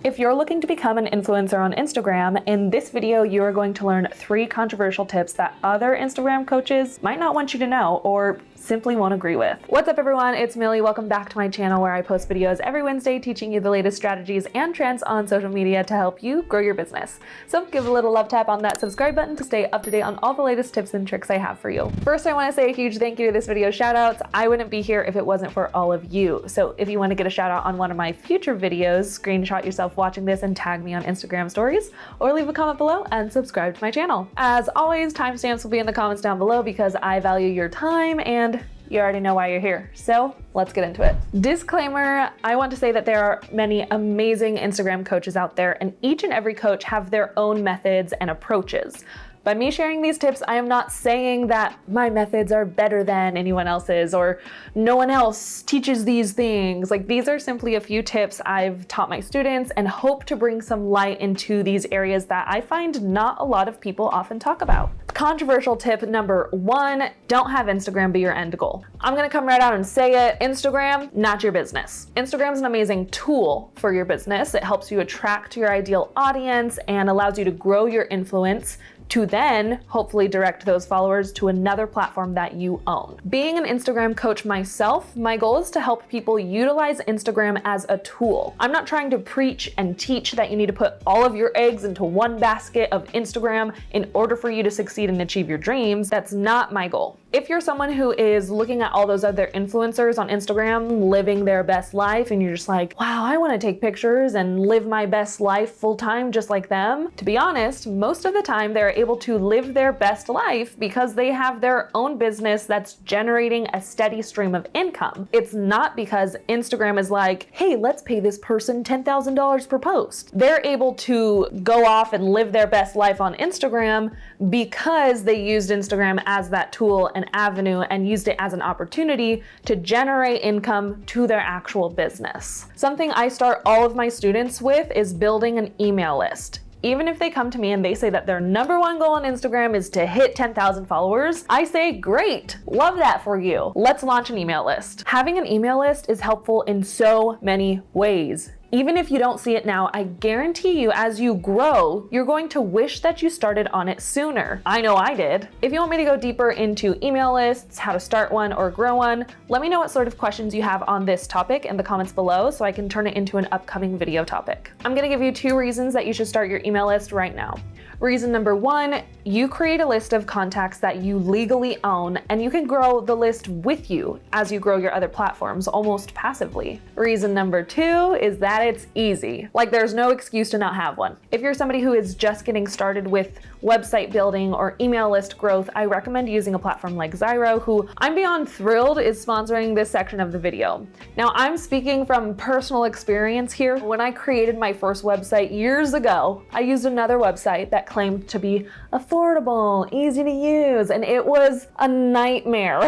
If you're looking to become an influencer on Instagram, in this video you are going to learn 3 controversial tips that other Instagram coaches might not want you to know or simply won't agree with. What's up everyone, it's Millie. Welcome back to my channel where I post videos every Wednesday teaching you the latest strategies and trends on social media to help you grow your business. So give a little love tap on that subscribe button to stay up to date on all the latest tips and tricks I have for you. First, I want to say a huge thank you to this video's shoutouts. I wouldn't be here if it wasn't for all of you. So if you want to get a shout out on one of my future videos, screenshot yourself watching this and tag me on Instagram stories, or leave a comment below and subscribe to my channel. As always, timestamps will be in the comments down below because I value your time and you already know why you're here. So let's get into it. Disclaimer, I want to say that there are many amazing Instagram coaches out there, and each and every coach have their own methods and approaches. By me sharing these tips, I am not saying that my methods are better than anyone else's or no one else teaches these things. Like, these are simply a few tips I've taught my students and hope to bring some light into these areas that I find not a lot of people often talk about. Controversial tip number 1, don't have Instagram be your end goal. I'm gonna come right out and say it, Instagram, not your business. Instagram is an amazing tool for your business. It helps you attract your ideal audience and allows you to grow your influence to then hopefully direct those followers to another platform that you own. Being an Instagram coach myself, my goal is to help people utilize Instagram as a tool. I'm not trying to preach and teach that you need to put all of your eggs into one basket of Instagram in order for you to succeed and achieve your dreams. That's not my goal. If you're someone who is looking at all those other influencers on Instagram living their best life and you're just like, wow, I want to take pictures and live my best life full time just like them, to be honest, most of the time they're able to live their best life because they have their own business that's generating a steady stream of income. It's not because Instagram is like, hey, let's pay this person $10,000 per post. They're able to go off and live their best life on Instagram because they used Instagram as that tool and avenue and used it as an opportunity to generate income to their actual business. Something I start all of my students with is building an email list. Even if they come to me and they say that their number 1 goal on Instagram is to hit 10,000 followers, I say, great, love that for you. Let's launch an email list. Having an email list is helpful in so many ways. Even if you don't see it now, I guarantee you as you grow, you're going to wish that you started on it sooner. I know I did. If you want me to go deeper into email lists, how to start one or grow one, let me know what sort of questions you have on this topic in the comments below so I can turn it into an upcoming video topic. I'm gonna give you 2 reasons that you should start your email list right now. Reason number 1, you create a list of contacts that you legally own and you can grow the list with you as you grow your other platforms almost passively. Reason number 2 is that it's easy. Like, there's no excuse to not have one. If you're somebody who is just getting started with website building or email list growth, I recommend using a platform like Zyro, who I'm beyond thrilled is sponsoring this section of the video. Now, I'm speaking from personal experience here. When I created my first website years ago, I used another website that claimed to be affordable, easy to use, and it was a nightmare.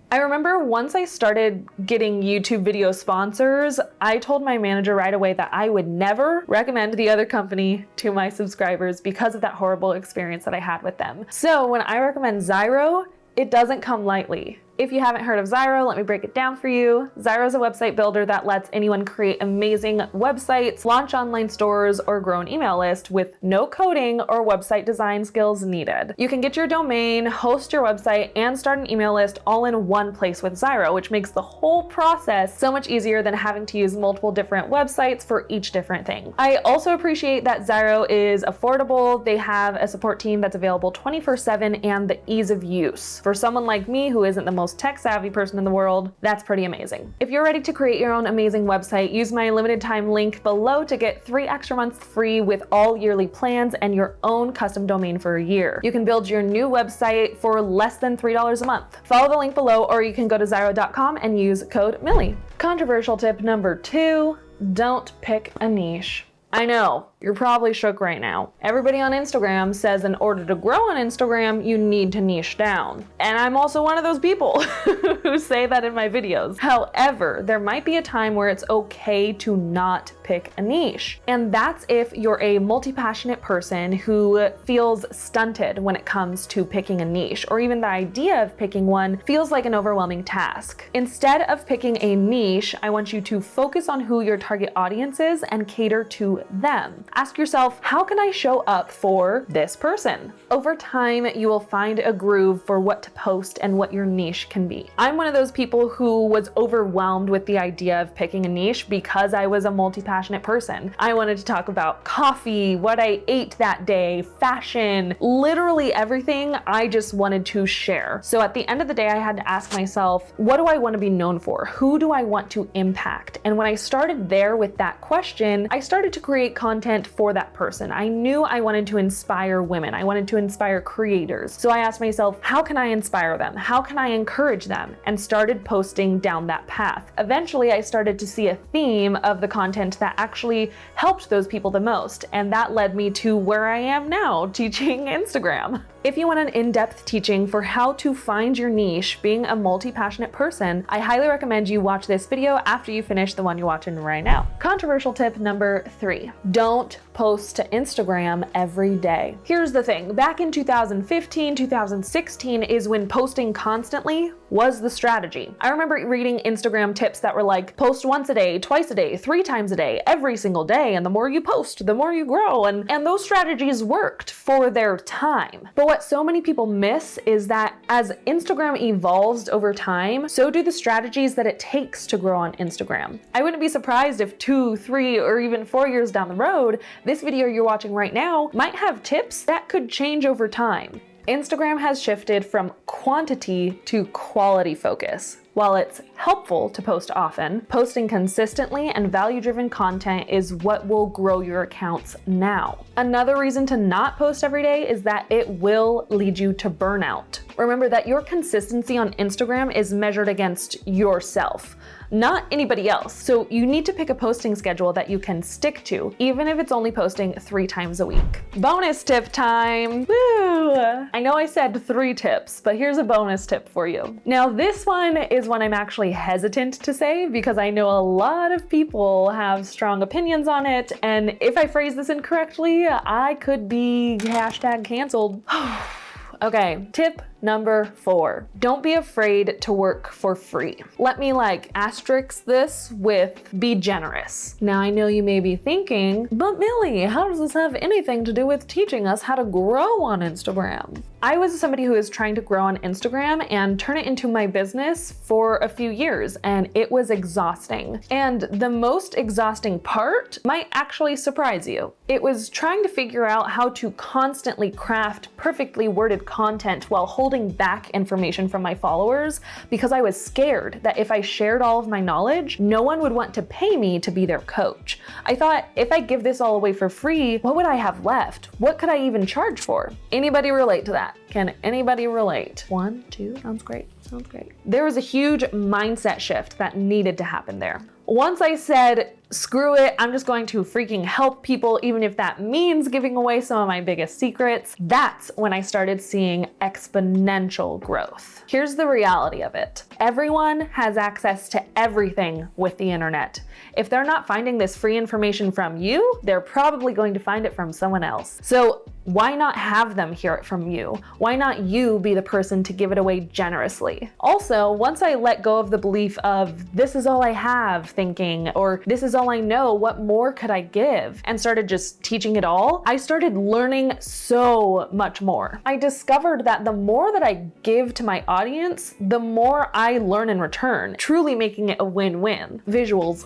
I remember once I started getting YouTube video sponsors, I told my manager right away that I would never recommend the other company to my subscribers because of that horrible experience that I had with them. So when I recommend Zyro, it doesn't come lightly. If you haven't heard of Zyro, let me break it down for you. Zyro is a website builder that lets anyone create amazing websites, launch online stores, or grow an email list with no coding or website design skills needed. You can get your domain, host your website, and start an email list all in one place with Zyro, which makes the whole process so much easier than having to use multiple different websites for each different thing. I also appreciate that Zyro is affordable. They have a support team that's available 24/7 and the ease of use. For someone like me who isn't the most tech-savvy person in the world, that's pretty amazing. If you're ready to create your own amazing website, use my limited time link below to get 3 extra months free with all yearly plans and your own custom domain for a year. You can build your new website for less than $3 a month. Follow the link below, or you can go to Zyro.com and use code Millie. Controversial tip number 2, don't pick a niche. I know, You're probably shook right now. Everybody on Instagram says in order to grow on Instagram, you need to niche down. And I'm also one of those people who say that in my videos. However, there might be a time where it's okay to not pick a niche. And that's if you're a multi-passionate person who feels stunted when it comes to picking a niche, or even the idea of picking one feels like an overwhelming task. Instead of picking a niche, I want you to focus on who your target audience is and cater to them. Ask yourself, how can I show up for this person? Over time, you will find a groove for what to post and what your niche can be. I'm one of those people who was overwhelmed with the idea of picking a niche because I was a multi-passionate person. I wanted to talk about coffee, what I ate that day, fashion, literally everything I just wanted to share. So at the end of the day, I had to ask myself, what do I want to be known for? Who do I want to impact? And when I started there with that question, I started to create content for that person. I knew I wanted to inspire women. I wanted to inspire creators. So I asked myself, how can I inspire them? How can I encourage them? And started posting down that path. Eventually, I started to see a theme of the content that actually helped those people the most. And that led me to where I am now, teaching Instagram. If you want an in-depth teaching for how to find your niche being a multi-passionate person, I highly recommend you watch this video after you finish the one you're watching right now. Controversial tip number 3, don't post to Instagram every day. Here's the thing, back in 2015, 2016 is when posting constantly was the strategy. I remember reading Instagram tips that were like, post once a day, twice a day, 3 times a day, every single day, and the more you post, the more you grow, and those strategies worked for their time. But what so many people miss is that as Instagram evolves over time, so do the strategies that it takes to grow on Instagram. I wouldn't be surprised if 2, 3, or even 4 years down the road, this video you're watching right now might have tips that could change over time. Instagram has shifted from quantity to quality focus. While it's helpful to post often, posting consistently and value-driven content is what will grow your accounts now. Another reason to not post every day is that it will lead you to burnout. Remember that your consistency on Instagram is measured against yourself, not anybody else. So you need to pick a posting schedule that you can stick to, even if it's only posting 3 times a week. Bonus tip time! Woo! I know I said 3 tips, but here's a bonus tip for you. Now this one is one I'm actually hesitant to say because I know a lot of people have strong opinions on it, and if I phrase this incorrectly, I could be #canceled. Okay, tip number 4, don't be afraid to work for free. Let me asterisk this with be generous. Now I know you may be thinking, but Millie, how does this have anything to do with teaching us how to grow on Instagram? I was somebody who is trying to grow on Instagram and turn it into my business for a few years, and it was exhausting. And the most exhausting part might actually surprise you. It was trying to figure out how to constantly craft perfectly worded content while holding back information from my followers because I was scared that if I shared all of my knowledge, no one would want to pay me to be their coach. I thought, if I give this all away for free, what would I have left? What could I even charge for? Anybody relate to that? Can anybody relate? 1, 2, sounds great. Sounds great. There was a huge mindset shift that needed to happen there. Once I said, screw it, I'm just going to freaking help people, even if that means giving away some of my biggest secrets, that's when I started seeing exponential growth. Here's the reality of it. Everyone has access to everything with the internet. If they're not finding this free information from you, they're probably going to find it from someone else. So why not have them hear it from you? Why not you be the person to give it away generously? Also, once I let go of the belief of this is all I have thinking, or this is all I know, what more could I give? And started just teaching it all, I started learning so much more. I discovered that the more that I give to my audience, the more I learn in return, truly making it a win-win. Visuals.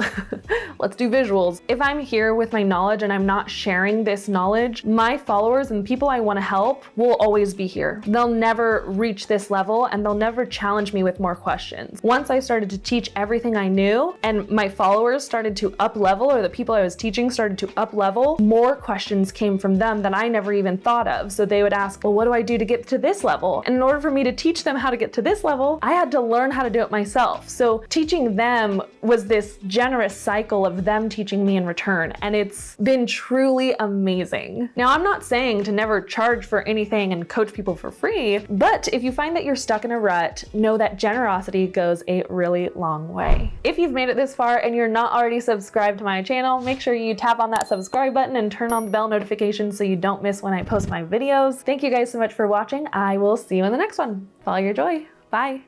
Let's do visuals. If I'm here with my knowledge and I'm not sharing this knowledge, my followers listen, the people I want to help will always be here. They'll never reach this level and they'll never challenge me with more questions. Once I started to teach everything I knew and my followers started to up level, or the people I was teaching started to up level, more questions came from them that I never even thought of. So they would ask, well, what do I do to get to this level? And in order for me to teach them how to get to this level, I had to learn how to do it myself. So teaching them was this generous cycle of them teaching me in return. And it's been truly amazing. Now, I'm not saying to never charge for anything and coach people for free, but if you find that you're stuck in a rut, know that generosity goes a really long way. If you've made it this far and you're not already subscribed to my channel, make sure you tap on that subscribe button and turn on the bell notifications so you don't miss when I post my videos. Thank you guys so much for watching. I will see you in the next one. Follow your joy. Bye.